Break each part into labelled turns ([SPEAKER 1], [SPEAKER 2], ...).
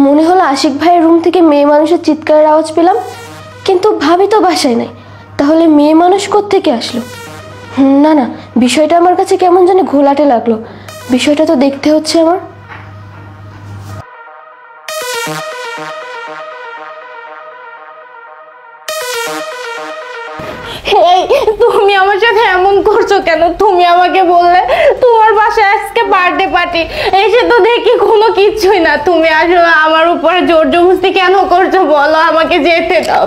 [SPEAKER 1] মনে হলো আশিক ভাইয়ের রুম থেকে মেয়ে মানুষের চিৎকারের আওয়াজ পেলাম, কিন্তু ভাবি তো বাসায় নাই, তাহলে মেয়ে মানুষ কোত্থেকে আসলো? না না, বিষয়টা আমার কাছে কেমন জানি ঘোলাটে লাগলো। বিষয়টা তো দেখতে হচ্ছে আমার।
[SPEAKER 2] তুমি আমার সাথে এমন করছো কেন? তুমি আমাকে বললে তোমার বাসায় আজকে বার্থডে পার্টি, এসে তো দেখি কোনো কিছুই না। তুমি আসলে আমার উপরে জোর জবরদস্তি কেন করছো বলো, আমাকে যেতে দাও।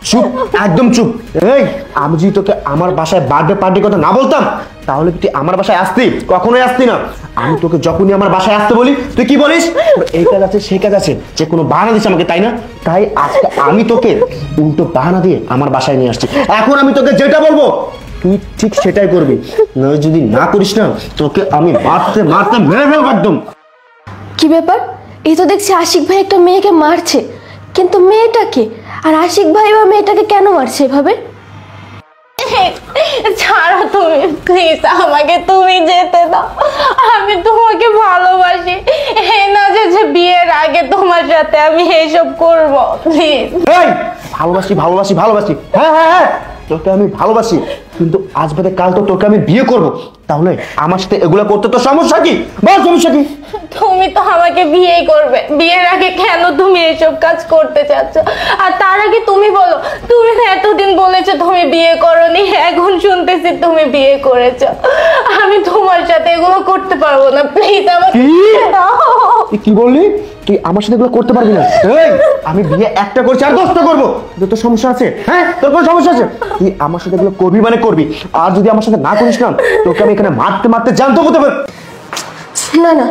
[SPEAKER 3] চুপ, একদম চুপ। এই, আমি যদি তোকে আমার বাসায় বার্থডে পার্টির কথা না বলতাম তাহলে তুই আমার বাসায় আসতি? কখনোই আসতি না। আমি তোকে যখনই আমার বাসায় আসতে বলি তুই কি বলিস? এই কাজ আছে সেই কাজ আছে, যে কোনো বাহানা দিস আমাকে, তাই না? তাই আজকে আমি তোকে উল্টো বাহানা দিয়ে আমার বাসায় নিয়ে আসছি। এখন আমি তোকে যেটা বলবো তুই ঠিক সেটাই করবি, নয় যদি না করিস না তোকে আমি মারতে মারতে মেরে ফেলবো একদম।
[SPEAKER 1] কি ব্যাপার? এই তো দেখছি আশিক ভাই একটা মেয়েকে মারছে, কিন্তু মেয়েটাকে, আর আশিক ভাই বা মেয়েটাকে কেন মারছে এভাবে?
[SPEAKER 2] ছাড়ো তুমি, প্লিজ আমাকে তুমি যেতে দাও। আমি তোমাকে ভালোবাসি, এই না যে বিয়ের আগে তোমার সাথে আমি এইসব করবো। প্লিজ।
[SPEAKER 3] এই, ভালোবাসি ভালোবাসি ভালোবাসি, হ্যাঁ হ্যাঁ হ্যাঁ তোকে আমি ভালোবাসি, কিন্তু আজ বাদে কাল তো তোকে আমি বিয়ে করব, তাহলে আমার সাথে এগুলো করতে তো সমস্যা কি? বল সমস্যা কি?
[SPEAKER 2] তুমি তো আমাকে বিয়ে করবে, বিয়ের আগে কেন তুমি এইসব কাজ করতে চাচ্ছ? আর তার আগে তুমি বলো, তুমি এতদিন বলেছো তুমি বিয়ে করোনি, এখন শুনতেছি তুমি বিয়ে করেছো। আমি তোমার সাথে এগুলো করতে পারবো না, প্লিজ আমাকে দাও।
[SPEAKER 3] কি বললি? তুই আমার সাথে এগুলো করতে পারবি না? এই, আমি বিয়ে একটা করছি আর 10টা করবো, তোর সমস্যা আছে? হ্যাঁ, তোর কোনো সমস্যা আছে? তুই আমার সাথে এগুলো করবি মানে করবি, আর যদি আমার সাথে না করিস না তোকে আমি এখানে মারতে মারতে জ্যান্ত করতে পারবো।
[SPEAKER 1] না না,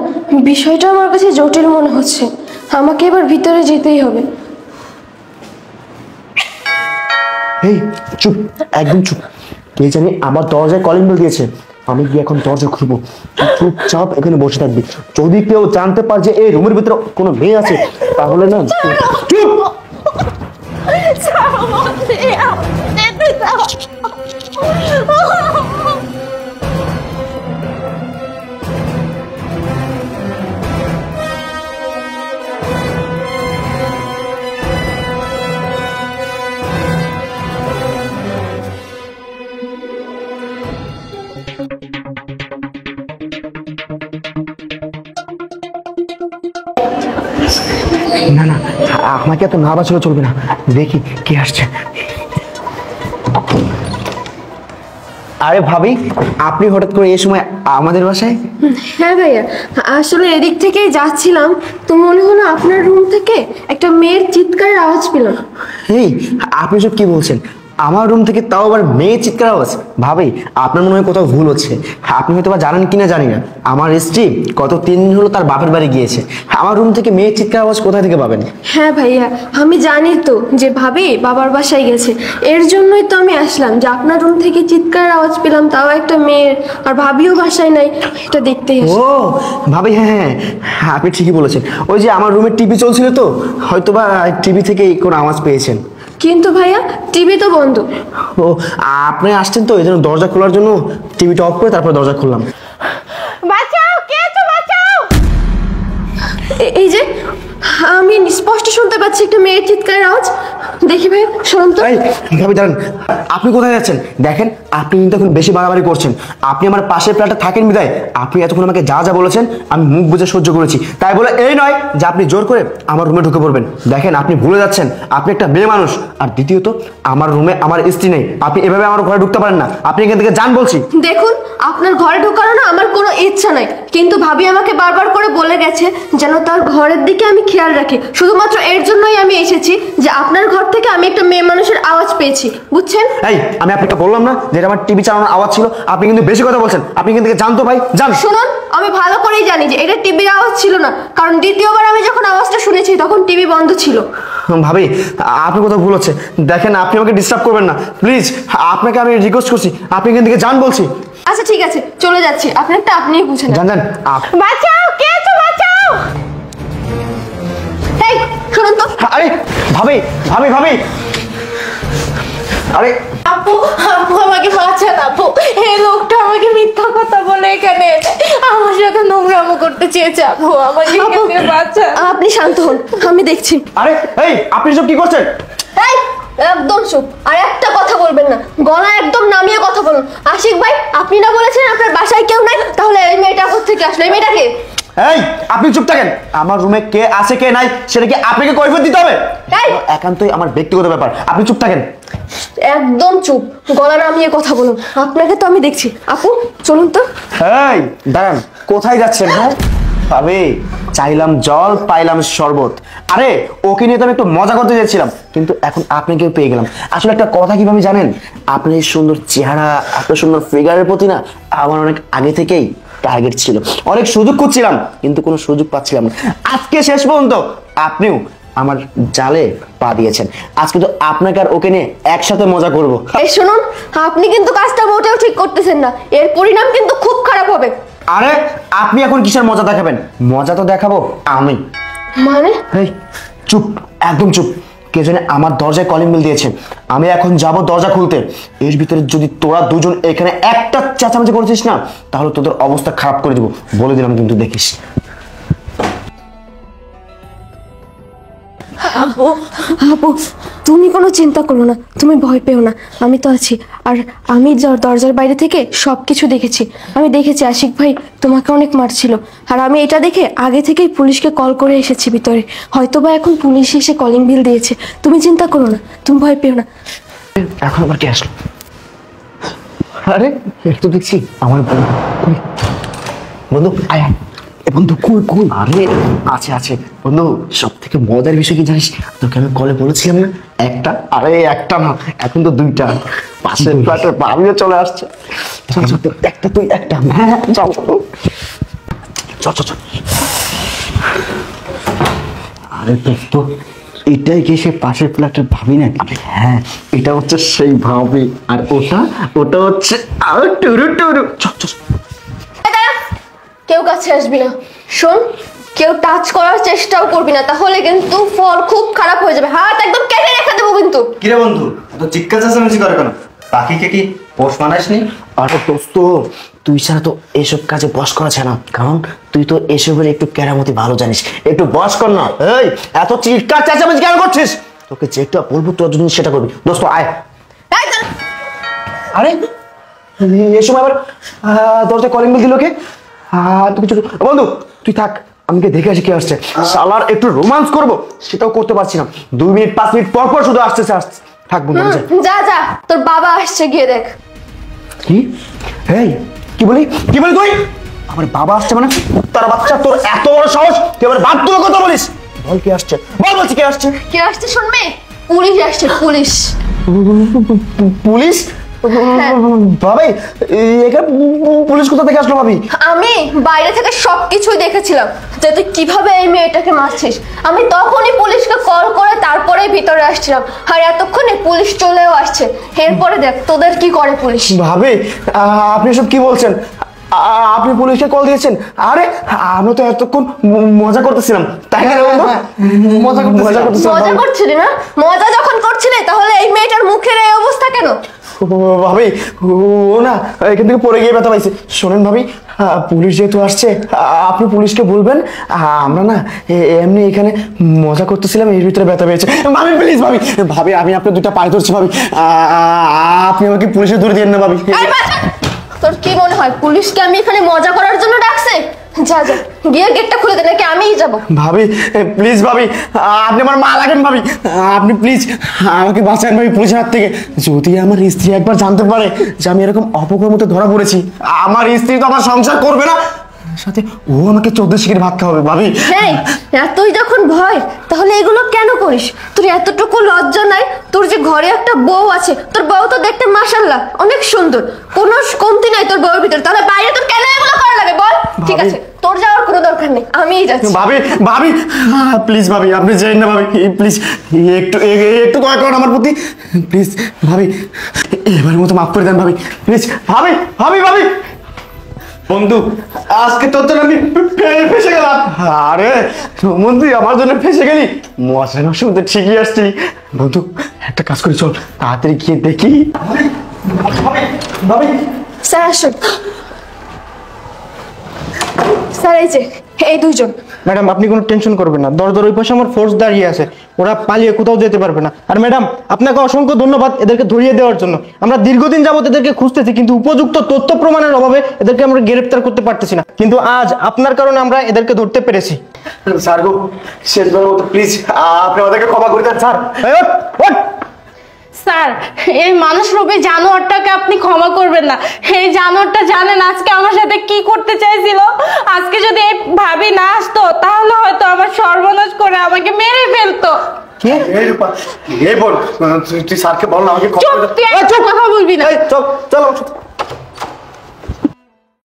[SPEAKER 1] বিষয়টা আমার কাছে জটিল মনে হচ্ছে, আমাকে এবার ভিতরে যেতেই হবে।
[SPEAKER 3] এই চুপ, একদম চুপ। কে জানি আমার দরজায় কলিং বেল দিয়েছে, আমি গিয়ে এখন দরজা খুলবো। চুপচাপ এখানে বসে থাকবি, যদি কেউ জানতে পারে যে এই রুমের ভিতরে কোনো মেয়ে আছে তাহলে না। চুপ। না না, আমাকে এত না বাঁচালে চলবে না, দেখি কে আসছে। আরে ভাবি, আপনি হঠাৎ করে এই সময় আমাদের বাসায়?
[SPEAKER 1] হ্যাঁ ভাইয়া, আসলে এদিক থেকেই যাচ্ছিলাম, তো মনে হলো আপনার রুম থেকে একটা মেয়ের চিৎকারের আওয়াজ পেলাম।
[SPEAKER 3] এই, আপনি সব কি বলছেন? আমার রুম থেকে, তাও আবার মেয়ে চিৎকার আওয়াজ? ভাবি, আপনার মনে হয় কোথাও ভুল হচ্ছে। আপনি হয়তো বা জানেন কিনা জানি না, আমার স্ত্রী গত 3 দিন হলো তার বাপের বাড়ি গিয়েছে। আমার রুম থেকে মেয়ে চিৎকার আওয়াজ কোথা থেকে পাবেন?
[SPEAKER 1] হ্যাঁ ভাইয়া, আমি জানি তো যে ভাবি বাবার বাসায় গেছে, এর জন্যই তো আমি আসলাম যে আপনার রুম থেকে চিৎকারের আওয়াজ পেলাম, তাও একটা মেয়ের, আর ভাবিও বাসায় নাই, এটা দেখতেই আসি।
[SPEAKER 3] ও ভাবি, হ্যাঁ হ্যাঁ হ্যাঁ, আপনি ঠিকই বলেছেন। ওই যে আমার রুমের টিভি চলছিল, তো হয়তো বা টিভি থেকে কোনো আওয়াজ পেয়েছেন।
[SPEAKER 1] কিন্তু ভাইয়া টিভি তো বন্ধ।
[SPEAKER 3] ও, আপনি আসছেন তো এই জন্য দরজা খোলার জন্য টিভিটা অফ করে তারপর দরজা খুললাম।
[SPEAKER 2] বাঁচাও, কে আছো? বাঁচাও।
[SPEAKER 1] এই যে আমি স্পষ্ট শুনতে পাচ্ছি একটা মেয়ের চিৎকারের আওয়াজ। দেখি ভাই, শুনুন তো।
[SPEAKER 3] ভাবি দাঁড়ান, আপনি কোথায় যাচ্ছেন? দেখেন, আপনি কিন্তু এখন বেশি বাড়াবাড়ি করছেন। আপনি আমার পাশের ফ্ল্যাটে থাকেন বিদায় আপনি এতক্ষণ আমাকে যা যা বলেছেন আমি মুখ বুজে সহ্য করেছি, তাই বলে এই নয় যে আপনি জোর করে আমার রুমে ঢুকে পড়বেন। দেখেন, আপনি ভুলে যাচ্ছেন আপনি একটা মেয়ে মানুষ, আর দ্বিতীয়ত আমার রুমে আমার স্ত্রী নেই, আপনি এভাবে আমার ঘরে ঢুকতে পারেন না। আপনি এখান থেকে যান বলছি।
[SPEAKER 1] দেখুন, আপনার ঘরে ঢোকানো না আমার কোনো ইচ্ছা নাই, কিন্তু ভাবি আমাকে বারবার করে বলে গেছে যেন তার ঘরের দিকে আমি খেয়াল রাখি। শুধুমাত্র এর জন্যই আমি এসেছি যে আপনার ঘর থেকে আমি একটা মেয়ে মানুষের আওয়াজ পেয়েছি, বুঝছেন?
[SPEAKER 3] এই, আমি আপনাকে বললাম না যে এটা আমার টিভি চালানোর আওয়াজ ছিল? আপনি কিন্তু বেশি কথা বলছেন। আপনি এখান থেকে যান তো ভাই, যান।
[SPEAKER 1] শুনুন, আমি ভালো করেই জানি যে এটা টিভির আওয়াজ ছিল না, কারণ দ্বিতীয়বার আমি যখন আওয়াজটা শুনেছি তখন টিভি বন্ধ ছিল।
[SPEAKER 3] ভাবি, আপনি কোথাও ভুল হচ্ছে। দেখেন, আপনি আমাকে ডিস্টার্ব করবেন না প্লিজ, আপনাকে আমি রিকোয়েস্ট করছি, আপনি এখান থেকে যান বলছি।
[SPEAKER 1] আচ্ছা ঠিক আছে, চলে যাচ্ছি, আপনারটা আপনিই বুঝেন।
[SPEAKER 3] যান যান।
[SPEAKER 2] বাঁচাও, কে আছো? বাঁচাও।
[SPEAKER 1] এই শুনুন তো।
[SPEAKER 3] আরে ভাবি, ভাবি ভাবি আরে
[SPEAKER 2] আপু আপু আমাকে বাঁচান আপু, এই লোকটা আমাকে মিথ্যা কথা বলে এখানে এনে আমার সাথে নোংরামো করতে চেয়েছে। আপু আমাকে এখান থেকে বাঁচান।
[SPEAKER 1] আপনি শান্ত হন, আমি দেখছি।
[SPEAKER 3] আরে এই আপনি সব কি করছেন?
[SPEAKER 1] এই একদম চুপ, আর একটা কথা বলবেন না, গলা একদম নামিয়ে কথা বলুন। আশিক ভাই, আপনি না বলেছেন আপনার বাসায় কেউ নাই, তাহলে এই মেয়েটা কোত্থেকে আসলো? এই মেয়েটাকে
[SPEAKER 3] এই আপনি চুপ থাকেন। আমার রুমে কে আছে কে নাই সেটা কি আপনাকে কৈফিয়ত দিতে হবে?
[SPEAKER 1] এই!
[SPEAKER 3] একান্তই আমার ব্যক্তিগত ব্যাপার, আপনি চুপ থাকেন।
[SPEAKER 1] একদম চুপ, গলা নামিয়ে কথা বলুন। আপনাকে তো আমি দেখছি। আপু চলুন তো।
[SPEAKER 3] এই দাঁড়ান, কোথায় যাচ্ছেন? হ্যাঁ ভাবি, চাইলাম জল পাইলাম শরবত। আরে ওকে নিয়ে তো আমি একটু মজা করতে যাচ্ছিলাম, কিন্তু এখন আপনাকে পেয়ে গেলাম। আসলে একটা কথা কিভাবে জানেন, আপনার এই সুন্দর চেহারা, আপনার সুন্দর ফিগারের প্রতি না আমার অনেক আগে থেকেই টার্গেট ছিল। অনেক সুযোগ খুঁজছিলাম কিন্তু কোনো সুযোগ পাচ্ছিলাম না। আজকে শেষ পর্যন্ত আপনিও আমার জালে পা দিয়েছেন। আজকে তো আপনাকে আর ওকে নিয়ে একসাথে মজা করব।
[SPEAKER 1] এই শুনুন, আপনি কিন্তু কাজটা মোটেও ঠিক করতেছেন না, এর পরিণাম কিন্তু খুব খারাপ হবে।
[SPEAKER 3] আরে আপনি এখন কিসের মজা দেখাবেন? মজা তো দেখাবো আমি।
[SPEAKER 1] মানে?
[SPEAKER 3] এই চুপ, একদম চুপ। কে জানে আমার দরজায় কলিং বেল দিয়েছে, আমি এখন যাব দরজা খুলতে। এর ভিতরে যদি তোরা দুজন এখানে একটা চেঁচামেচি করছিস না, তাহলে তোদের অবস্থা খারাপ করে দিব, বলে দিলাম কিন্তু দেখিস।
[SPEAKER 1] আপু আপু, তুমি কোনো চিন্তা করো না, তুমি ভয় পেও না, আমি তো আছি। আর আমি দরজার বাইরে থেকে সব কিছু দেখেছি। আমি দেখেছি আশিক ভাই তোমাকে অনেক মারছিল, আর আমি এটা দেখে আগে থেকেই পুলিশকে কল করে এসেছি ভিতরে। হয়তোবা এখন পুলিশ এসে কলিং বিল দিয়েছে। তুমি চিন্তা করো না, তুমি ভয় পেও না।
[SPEAKER 3] এখন আবার কে আসলো? আরে একটু দেখছি আমার বন্ধু। বন্ধু আয় আয়। এ বন্ধু কই কই? আরে আছে আছে বন্ধু। সব থেকে মজার বিষয় কি জানিস, তোকে আমি কলে বলেছিলাম না একটা, আরে একটা না এখন তো দুইটা। পাশের ফ্ল্যাটের ভাবিও চলে আসছে। চল চল, একটা তুই একটা। হ্যাঁ চল চল চল চল চল। আরে দোস্ত, এটাই কি সে পাশের ফ্ল্যাটের ভাবি নাকি? হ্যাঁ এটা হচ্ছে সেই ভাবি, আর ওটা ওটা হচ্ছে আর টুরু টুরু। চল চল।
[SPEAKER 1] কেউ কাছে আসবি না, শোন, কেউ টাচ করার চেষ্টাও করবি না, তাহলে কিন্তু ফল খুব খারাপ হয়ে যাবে। হাত একদম কেটে রেখে দেবো কিন্তু।
[SPEAKER 4] কিরে বন্ধু, তো চিৎকার চেঁচামেচি করে কেন? পাখিকে কি পোষ মানাসনি?
[SPEAKER 3] আরে দোস্ত, তুই ছাড়া তো এসব কাজে বস করা যায় না, কারণ তুই তো এসবের একটু কেরামতি ভালো জানিস। একটু বস কর না। এই এত চিৎকার চেঁচামেচি কেন করছিস? তোকে যেটা বলবো তোর যদি সেটা করবি। দোস্ত আয়।
[SPEAKER 1] এই চল।
[SPEAKER 3] আরে এই সময় আবার দরজায় কলিং বেল দিল কে? তুই কিছু বন্ধু তুই থাক, আমি দেখে আসি কে আসছে। শালার একটু রোমান্স করবো সেটাও করতে পারছি না, 2 মিনিট 5 মিনিট পর পর শুধু আসতেছে আসছে। থাক বন্ধু আমি যাই।
[SPEAKER 1] যা যা, তোর বাবা আসছে, গিয়ে দেখ।
[SPEAKER 3] কি? এই কি বলি কি বলি তুই? আমার বাবা আসছে মানে? তার বাচ্চা, তোর এত বড় সাহস, তুই আমার বাপ তুলে কথা বলিস? বল কে আসছে, বল বলছি কে আসছে।
[SPEAKER 1] কে আসছে শুনবে? পুলিশ আসছে, পুলিশ।
[SPEAKER 3] পুলিশ? ভাবি এখানে পুলিশ কোথা থেকে আসলো ভাবি?
[SPEAKER 1] আমি বাইরে থেকে সবকিছুই দেখেছিলাম যে তুই কিভাবে এই মেয়েটাকে মারছিস। আমি তখনই পুলিশকে কল করে তারপরে ভিতরে আসছিলাম, আর এতক্ষণে পুলিশ চলেও আসছে। এরপরে দেখ তোদের কি করে পুলিশ।
[SPEAKER 3] ভাবি আপনি সব কি বলছেন? আপনি পুলিশকে কল দিয়েছেন? আরে আমরা তো এতক্ষণ মজা করতেছিলাম, তাই না বন্ধু? মজা করতেছিলাম।
[SPEAKER 1] মজা করছিলি না? মজা যখন করছিলি তাহলে এই মেয়েটার মুখের এই অবস্থা কেন?
[SPEAKER 3] ভাবি ও না এখান থেকে পড়ে গিয়ে ব্যথা পাইছে। শোনেন ভাবি, পুলিশ যেহেতু আসছে আপনি পুলিশকে বলবেন আমরা না এমনি এখানে মজা করতেছিলাম, এর ভিতরে ব্যথা পেয়েছে। ভাবি প্লিজ, ভাবি ভাবি আমি আপনার দুটা পায়ে ধরছি ভাবি, আপনি আমাকে পুলিশে ধরে দিন না ভাবি।
[SPEAKER 1] এই বাচ্চা, তোর কি মনে হয় পুলিশকে আমি এখানে মজা করার জন্য ডাকছে? যা যা, গিয়ে গেটটা খুলে দে, নাকি আমিই যাবো।
[SPEAKER 3] ভাবি প্লিজ ভাবি, আপনি আমার মা লাগেন ভাবি, আপনি প্লিজ আমাকে বাঁচান ভাবি পুলিশের হাত থেকে। যদি আমার স্ত্রী একবার জানতে পারে যে আমি এরকম অপকর্মতে ধরা পড়েছি, আমার স্ত্রী তো আমার সংসার করবে না, সাথে ও আমাকে 14 শিখের ভাত খাওয়াবে ভাবি।
[SPEAKER 1] এই এতই যখন ভয় তাহলে এগুলো কেন করিস? তোর এতটুকু লজ্জা নাই? তোর যে ঘরে একটা বউ আছে, তোর বউ তো দেখতে মাশাআল্লাহ অনেক সুন্দর, কোনো কমতি নাই তোর বউয়ের ভিতরে, তাহলে বাইরে তোর কেন এগুলো করা লাগে বল? ঠিক আছে, তোর যাওয়ার কোনো দরকার নেই, আমিই যাচ্ছি।
[SPEAKER 3] ভাবি ভাবি প্লিজ ভাবি আপনি যাই না ভাবি, প্লিজ একটু একটু দয়া করুন আমার প্রতি প্লিজ ভাবি, এবারের মতো মাফ করে দেন ভাবি প্লিজ। ভাবি ভাবি ভাবি বন্ধু আজকে তোর জন্য আমি ফেসে গেলাম। আরে বন্ধু আমার জন্য ফেসে গেলি, মশাই শুনতে ঠিকই আসছি। বন্ধু একটা কাজ করি, চল তাড়াতাড়ি গিয়ে দেখি।
[SPEAKER 1] স্যার আসুন। স্যার এই যে এই দুইজন।
[SPEAKER 5] ম্যাডাম আপনি কোনো টেনশন করবেন না, দরজার ওই পাশে আমার ফোর্স দাঁড়িয়ে আছে, ওরা পালিয়ে কোথাও যেতে পারবে না। আর ম্যাডাম আপনাকে অসংখ্য ধন্যবাদ এদেরকে ধরিয়ে দেওয়ার জন্য। আমরা দীর্ঘদিন যাবত এদেরকে খুঁজতেছি, কিন্তু উপযুক্ত তথ্য প্রমাণের অভাবে এদেরকে আমরা গ্রেফতার করতে পারতেছি না, কিন্তু আজ আপনার কারণে আমরা এদেরকে ধরতে পেরেছি।
[SPEAKER 3] স্যার গো, শেষবারের মতো প্লিজ আপনি আমাদেরকে ক্ষমা করে দেন স্যার।
[SPEAKER 5] এই ওঠ, ওঠ।
[SPEAKER 2] স্যার এই মানুষ রূপী জানোয়ারটাকে আপনি ক্ষমা করবেন না। এই জানোয়ারটা জানেন আজকে আমার সাথে কি করতে চাইছিল। আজকে যদি এই ভাবি না আসতো তাহলে হয়তো আমার সর্বনাশ করে আমাকে মেরে ফেলতো।
[SPEAKER 3] এই রূপা, এই বল তুই স্যারকে বল না আমাকে ক্ষমা
[SPEAKER 2] চুপ,
[SPEAKER 3] করে দেন।
[SPEAKER 2] তুই একটা কথা বলবি না।
[SPEAKER 5] এই চল চল আমার সাথে।